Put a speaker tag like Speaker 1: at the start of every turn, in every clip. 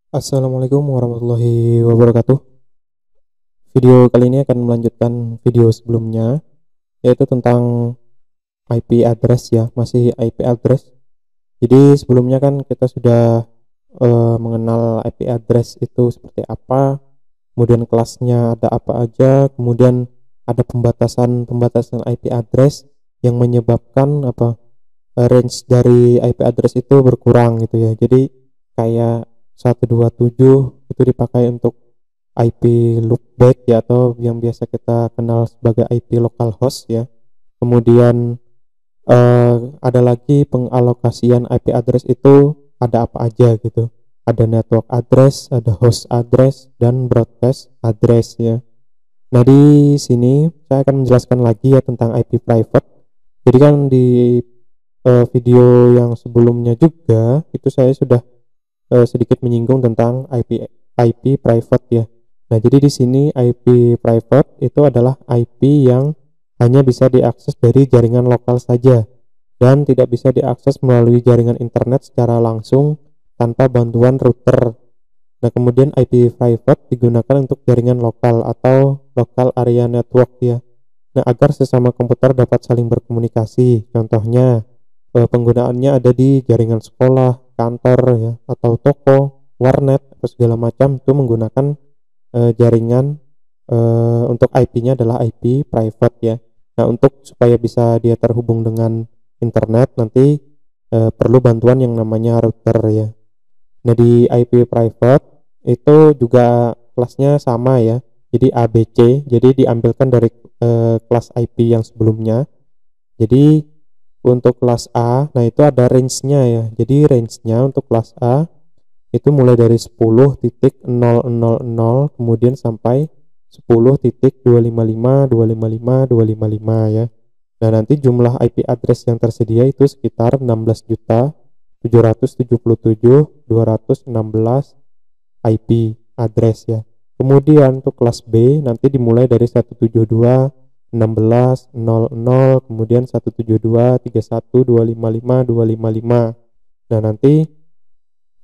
Speaker 1: Assalamualaikum warahmatullahi wabarakatuh. Video kali ini akan melanjutkan video sebelumnya, yaitu tentang IP address ya, masih IP address. Jadi sebelumnya kan kita sudah mengenal IP address itu seperti apa, kemudian kelasnya ada apa aja, kemudian ada pembatasan IP address yang menyebabkan range dari IP address itu berkurang gitu ya. Jadi kayak 127 itu dipakai untuk IP loopback ya, atau yang biasa kita kenal sebagai IP localhost ya. Kemudian ada lagi pengalokasian IP address itu ada apa aja gitu. Ada network address, ada host address, dan broadcast address ya. Nah, di sini saya akan menjelaskan lagi ya tentang IP private. Jadi kan di video yang sebelumnya juga itu saya sudah sedikit menyinggung tentang IP private ya. Nah, jadi di sini IP private itu adalah IP yang hanya bisa diakses dari jaringan lokal saja dan tidak bisa diakses melalui jaringan internet secara langsung tanpa bantuan router. Nah, kemudian IP private digunakan untuk jaringan lokal atau local area network ya. Nah, agar sesama komputer dapat saling berkomunikasi. Contohnya, penggunaannya ada di jaringan sekolah, kantor ya, atau toko, warnet, atau segala macam itu menggunakan jaringan untuk IP-nya adalah IP private ya. Nah, untuk supaya bisa dia terhubung dengan internet nanti perlu bantuan yang namanya router ya. Nah, di IP private itu juga kelasnya sama ya. Jadi ABC, jadi diambilkan dari kelas IP yang sebelumnya. Jadi untuk kelas A, nah itu ada range-nya ya. Jadi range-nya untuk kelas A itu mulai dari 10.000 kemudian sampai 10.255.255.255 ya. Nah, nanti jumlah IP address yang tersedia itu sekitar 16.777.216 IP address ya. Kemudian untuk kelas B nanti dimulai dari 172 16 00, kemudian 172 31 255 255. Nah, nanti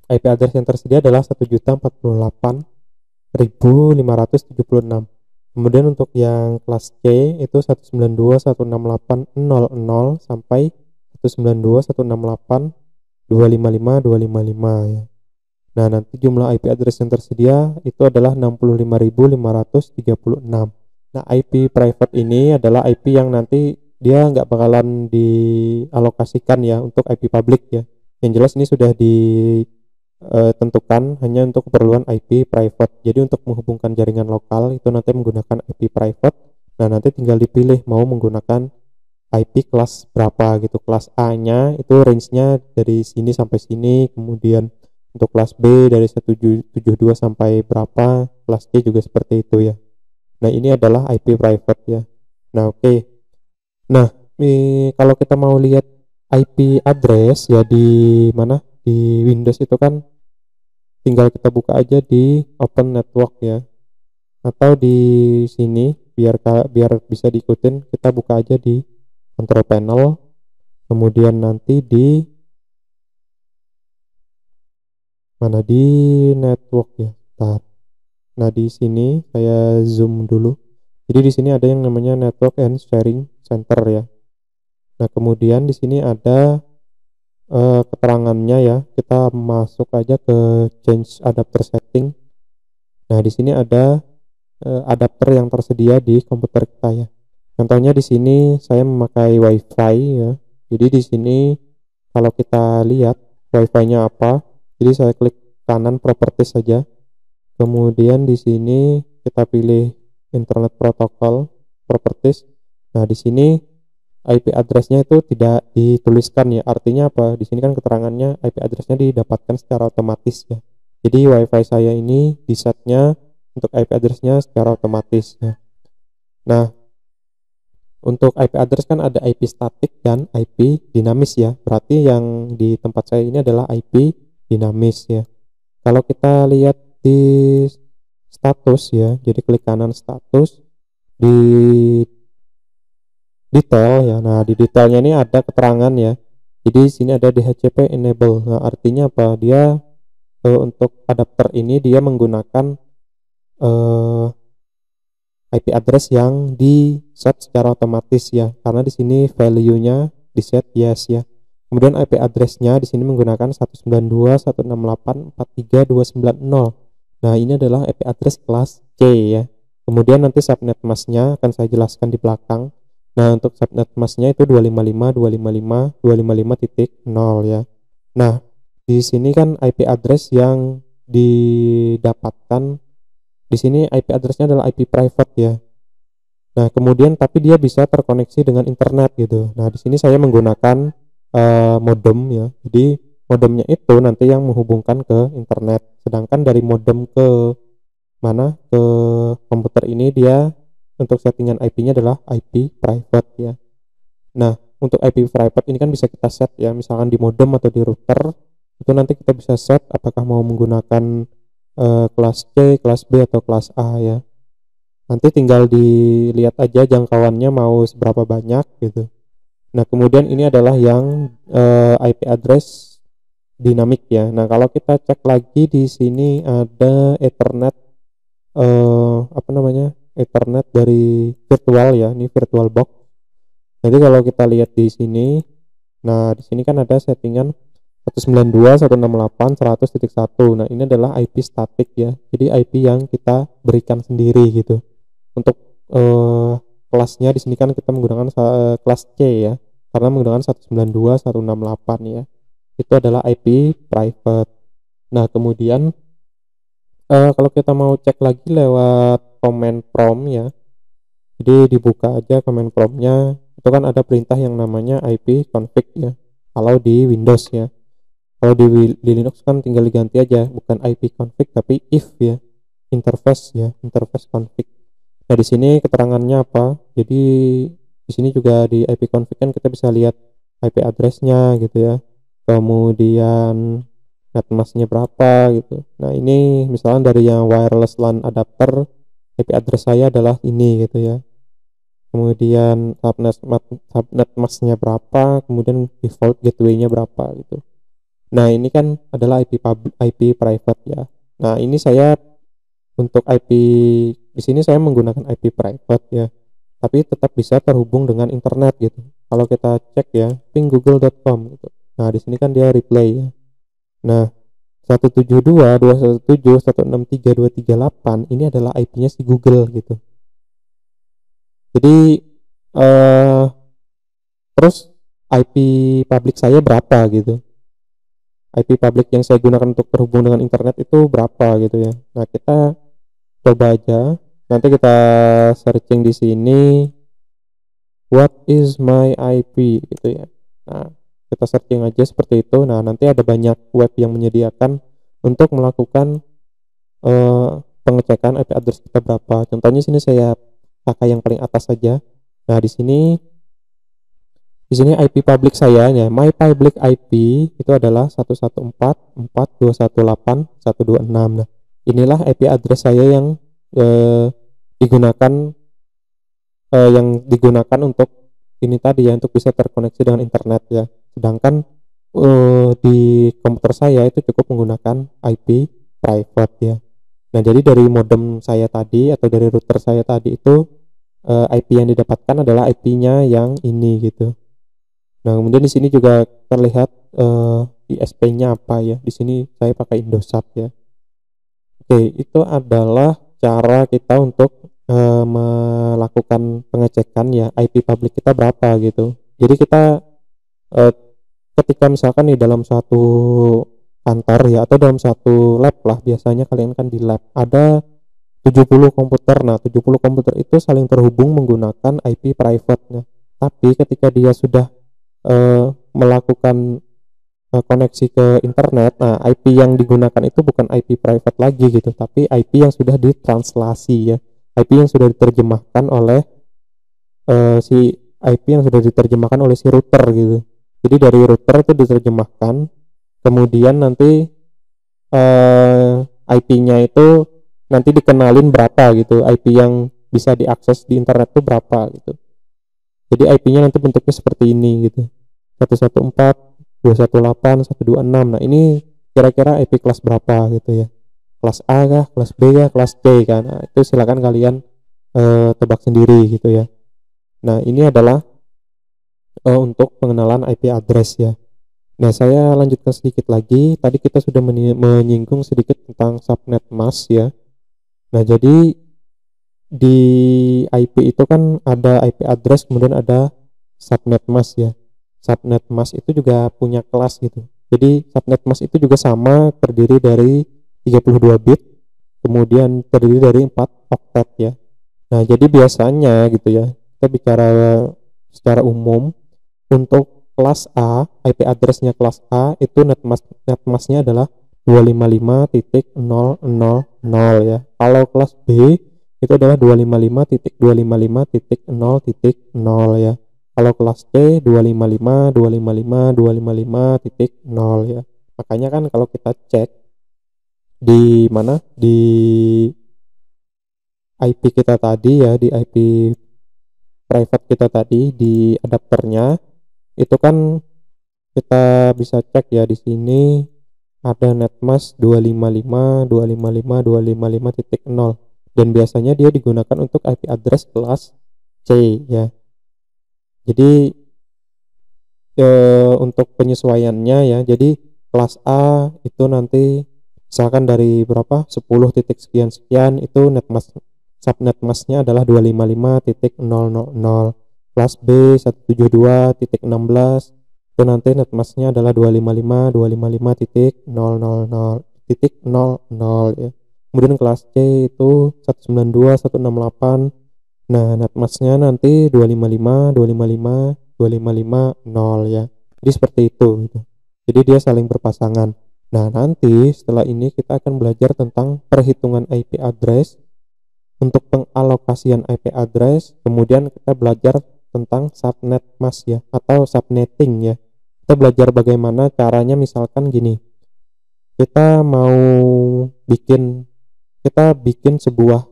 Speaker 1: IP address yang tersedia adalah 1.048.576. Kemudian untuk yang kelas C itu 192 168 00 sampai 192 168 255 255 ya. Nah, nanti jumlah IP address yang tersedia itu adalah 65.536. Nah, IP private ini adalah IP yang nanti dia nggak bakalan dialokasikan ya untuk IP public ya. Yang jelas ini sudah ditentukan hanya untuk keperluan IP private. Jadi untuk menghubungkan jaringan lokal itu nanti menggunakan IP private. Nah, nanti tinggal dipilih mau menggunakan IP kelas berapa gitu. Kelas A-nya itu range-nya dari sini sampai sini, kemudian untuk kelas B dari 172 sampai berapa, kelas C juga seperti itu ya. Nah, ini adalah IP private ya. Nah, oke. Nah, kalau kita mau lihat IP address ya di mana? Di Windows itu kan tinggal kita buka aja di Open Network ya. Atau di sini biar bisa diikutin, kita buka aja di Control Panel. Kemudian nanti di mana, di network ya. Bentar. Nah, di sini saya zoom dulu. Jadi di sini ada yang namanya Network and Sharing Center ya. Nah, kemudian di sini ada keterangannya ya. Kita masuk aja ke Change Adapter Setting. Nah, di sini ada adapter yang tersedia di komputer kita ya. Contohnya di sini saya memakai WiFi ya. Jadi di sini kalau kita lihat WiFi-nya apa, jadi saya klik kanan properties saja. Kemudian di sini kita pilih Internet Protocol Properties. Nah, di sini IP address-nya itu tidak dituliskan ya. Artinya apa? Di sini kan keterangannya IP address-nya didapatkan secara otomatis ya. Jadi WiFi saya ini di set-nya untuk IP address-nya secara otomatis ya. Nah, untuk IP address kan ada IP statik dan IP dinamis ya. Berarti yang di tempat saya ini adalah IP dinamis ya. Kalau kita lihat di status ya, jadi klik kanan status, di detail ya. Nah, di detailnya ini ada keterangan ya. Jadi sini ada DHCP enable. Nah, artinya apa? Dia untuk adapter ini dia menggunakan IP address yang di set secara otomatis ya, karena di sini value-nya di set yes ya. Kemudian IP address-nya di sini menggunakan 192.168.43.290. Nah, ini adalah IP address kelas C ya. Kemudian nanti subnet mask-nya akan saya jelaskan di belakang. Nah, untuk subnet mask-nya itu 255.255.255.0 ya. Nah, di sini kan IP address yang didapatkan di sini IP address-nya adalah IP private ya. Nah, kemudian tapi dia bisa terkoneksi dengan internet gitu. Nah, di sini saya menggunakan modem ya. Jadi modemnya itu nanti yang menghubungkan ke internet. Sedangkan dari modem ke mana ke komputer ini dia untuk settingan IP-nya adalah IP private ya. Nah, untuk IP private ini kan bisa kita set ya, misalkan di modem atau di router itu nanti kita bisa set apakah mau menggunakan kelas C, kelas B atau kelas A ya. Nanti tinggal dilihat aja jangkauannya mau seberapa banyak gitu. Nah, kemudian ini adalah yang IP address dinamik ya. Nah, kalau kita cek lagi di sini ada Ethernet Ethernet dari virtual ya, ini virtual box. Jadi kalau kita lihat di sini, nah di sini kan ada settingan 192.168.100.1. Nah, ini adalah IP statik ya. Jadi IP yang kita berikan sendiri gitu. Untuk kelasnya di sini kan kita menggunakan kelas C ya. Karena menggunakan 192.168 ya. Itu adalah IP private. Nah, kemudian kalau kita mau cek lagi lewat command prompt ya. Jadi dibuka aja command prompt-nya. Itu kan ada perintah yang namanya IP config ya. Kalau di Windows ya. Kalau di Linux kan tinggal diganti aja, bukan IP config tapi if ya, interface config. Nah, di sini keterangannya apa? Jadi di sini juga di IP config kan kita bisa lihat IP address-nya gitu ya. Kemudian netmask-nya berapa gitu. Nah, ini misalnya dari yang wireless LAN adapter, IP address saya adalah ini gitu ya. Kemudian subnet mask-nya berapa, kemudian default gateway-nya berapa gitu. Nah, ini kan adalah IP private ya. Nah, ini saya untuk IP di sini saya menggunakan IP private ya. Tapi tetap bisa terhubung dengan internet gitu. Kalau kita cek ya, ping google.com gitu. Nah, di sini kan dia replay ya. Nah, 172.217.163.238 ini adalah IP-nya si Google gitu. Jadi terus IP public saya berapa gitu. IP public yang saya gunakan untuk terhubung dengan internet itu berapa gitu ya. Nah, kita coba aja. Nanti kita searching di sini what is my IP gitu ya. Nah, kita searching aja seperti itu. Nah, nanti ada banyak web yang menyediakan untuk melakukan pengecekan IP address kita berapa. Contohnya sini saya pakai yang paling atas saja. Nah, di sini IP public saya ya, my public IP itu adalah 114.421.8.126. Nah, inilah IP address saya yang digunakan untuk ini tadi ya, untuk bisa terkoneksi dengan internet ya. Sedangkan di komputer saya itu cukup menggunakan IP private ya. Nah, jadi dari modem saya tadi atau dari router saya tadi itu IP yang didapatkan adalah IP-nya yang ini gitu. Nah, kemudian di sini juga terlihat ISP-nya apa ya. Di sini saya pakai Indosat ya. Oke, itu adalah cara kita untuk melakukan pengecekan ya IP public kita berapa gitu. Jadi kita ketika misalkan nih dalam suatu kantor ya atau dalam satu lab lah, biasanya kalian kan di lab ada 70 komputer. Nah, 70 komputer itu saling terhubung menggunakan IP private. Nah, tapi ketika dia sudah melakukan koneksi ke internet, nah IP yang digunakan itu bukan IP private lagi gitu, tapi IP yang sudah ditranslasi ya, IP yang sudah diterjemahkan oleh si router gitu. Jadi dari router itu diterjemahkan, kemudian nanti IP-nya itu nanti dikenalin berapa gitu, IP yang bisa diakses di internet itu berapa gitu. Jadi IP-nya nanti bentuknya seperti ini gitu. 114.218.126. Nah, ini kira-kira IP kelas berapa gitu ya, kelas A kah, kelas B kah, kelas C kan. Nah, itu silakan kalian tebak sendiri gitu ya. Nah, ini adalah untuk pengenalan IP address ya. Nah, saya lanjutkan sedikit lagi. Tadi kita sudah menyinggung sedikit tentang subnet mask ya. Nah, jadi di IP itu kan ada IP address, kemudian ada subnet mask ya. Subnet mask itu juga punya kelas gitu. Jadi subnet mask itu juga sama, terdiri dari 32 bit, kemudian terdiri dari 4 oktet ya. Nah, jadi biasanya gitu ya, kita bicara secara umum untuk kelas A, IP address-nya kelas A itu netmask-nya adalah 255.000 ya. Kalau kelas B itu adalah 255.255.0.0 ya. Kalau kelas C 255.255.255.0 ya. Makanya kan kalau kita cek di mana di IP kita tadi ya, di IP private kita tadi di adapternya itu kan kita bisa cek ya, di sini ada netmask 255.255.255.0 dan biasanya dia digunakan untuk IP address kelas C ya. Jadi untuk penyesuaiannya ya, jadi kelas A itu nanti misalkan dari berapa 10 titik sekian sekian itu netmask subnet masknya adalah 255.000. Kelas B 172.16 itu nanti netmasknya adalah 255.255.000.00 ya. Kemudian kelas C itu 192.168. Nah, netmasknya nanti 255.255.255.0 ya. Jadi seperti itu gitu. Jadi dia saling berpasangan. Nah, nanti setelah ini kita akan belajar tentang perhitungan IP address, untuk pengalokasian IP address, kemudian kita belajar tentang subnet mask ya, atau subnetting ya. Kita belajar bagaimana caranya, misalkan gini, kita bikin sebuah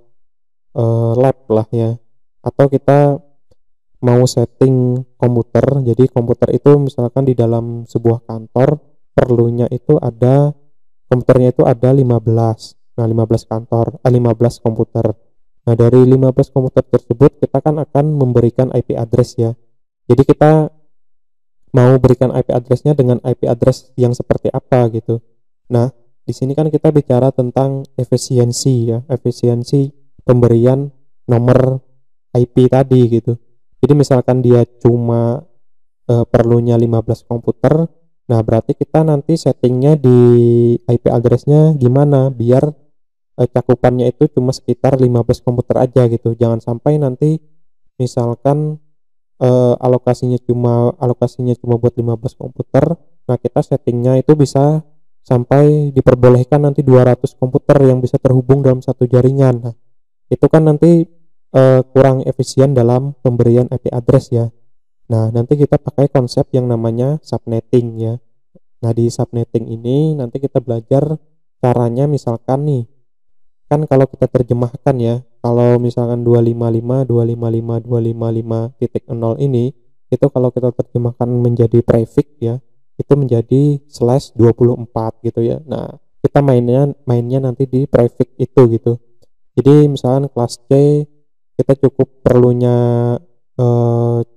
Speaker 1: lab lah ya, atau kita mau setting komputer. Jadi komputer itu misalkan di dalam sebuah kantor perlunya itu ada, komputernya itu ada 15. Nah, 15 komputer. Nah, dari 15 komputer tersebut kita kan akan memberikan IP address ya. Jadi kita mau berikan IP address-nya dengan IP address yang seperti apa gitu. Nah, di sini kan kita bicara tentang efisiensi ya, efisiensi pemberian nomor IP tadi gitu. Jadi misalkan dia cuma perlunya 15 komputer, nah berarti kita nanti settingnya di IP address-nya gimana biar cakupannya itu cuma sekitar 15 komputer aja gitu. Jangan sampai nanti misalkan alokasinya cuma buat 15 komputer. Nah, kita settingnya itu bisa sampai diperbolehkan nanti 200 komputer yang bisa terhubung dalam satu jaringan. Nah, itu kan nanti kurang efisien dalam pemberian IP address ya. Nah, nanti kita pakai konsep yang namanya subnetting ya. Nah, di subnetting ini nanti kita belajar caranya. Misalkan nih, kan kalau kita terjemahkan ya, kalau misalkan 255.255.255.0 ini, itu kalau kita terjemahkan menjadi prefix ya, itu menjadi /24 gitu ya. Nah, kita mainnya nanti di prefix itu gitu. Jadi misalkan kelas C kita cukup perlunya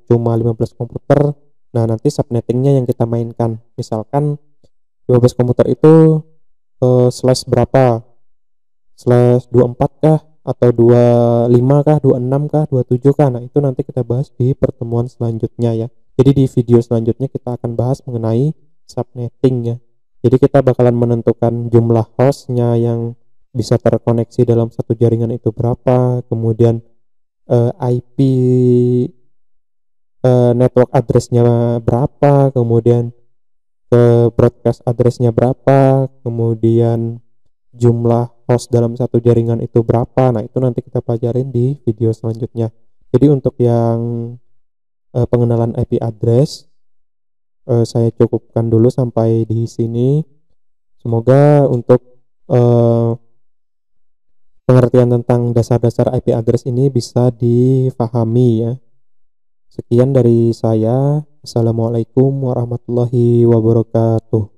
Speaker 1: cuma 15 komputer. Nah, nanti subnettingnya yang kita mainkan, misalkan 12 komputer itu /berapa, /24 kah, atau 25 kah, 26 kah, 27 kah. Nah, itu nanti kita bahas di pertemuan selanjutnya ya. Jadi di video selanjutnya kita akan bahas mengenai subnetting ya. Jadi kita bakalan menentukan jumlah hostnya yang bisa terkoneksi dalam satu jaringan itu berapa, kemudian IP network address-nya berapa, kemudian ke broadcast address-nya berapa, kemudian jumlah host dalam satu jaringan itu berapa. Nah, itu nanti kita pelajarin di video selanjutnya. Jadi untuk yang pengenalan IP address saya cukupkan dulu sampai di sini. Semoga untuk pengertian tentang dasar-dasar IP address ini bisa difahami ya. Sekian dari saya. Assalamualaikum warahmatullahi wabarakatuh.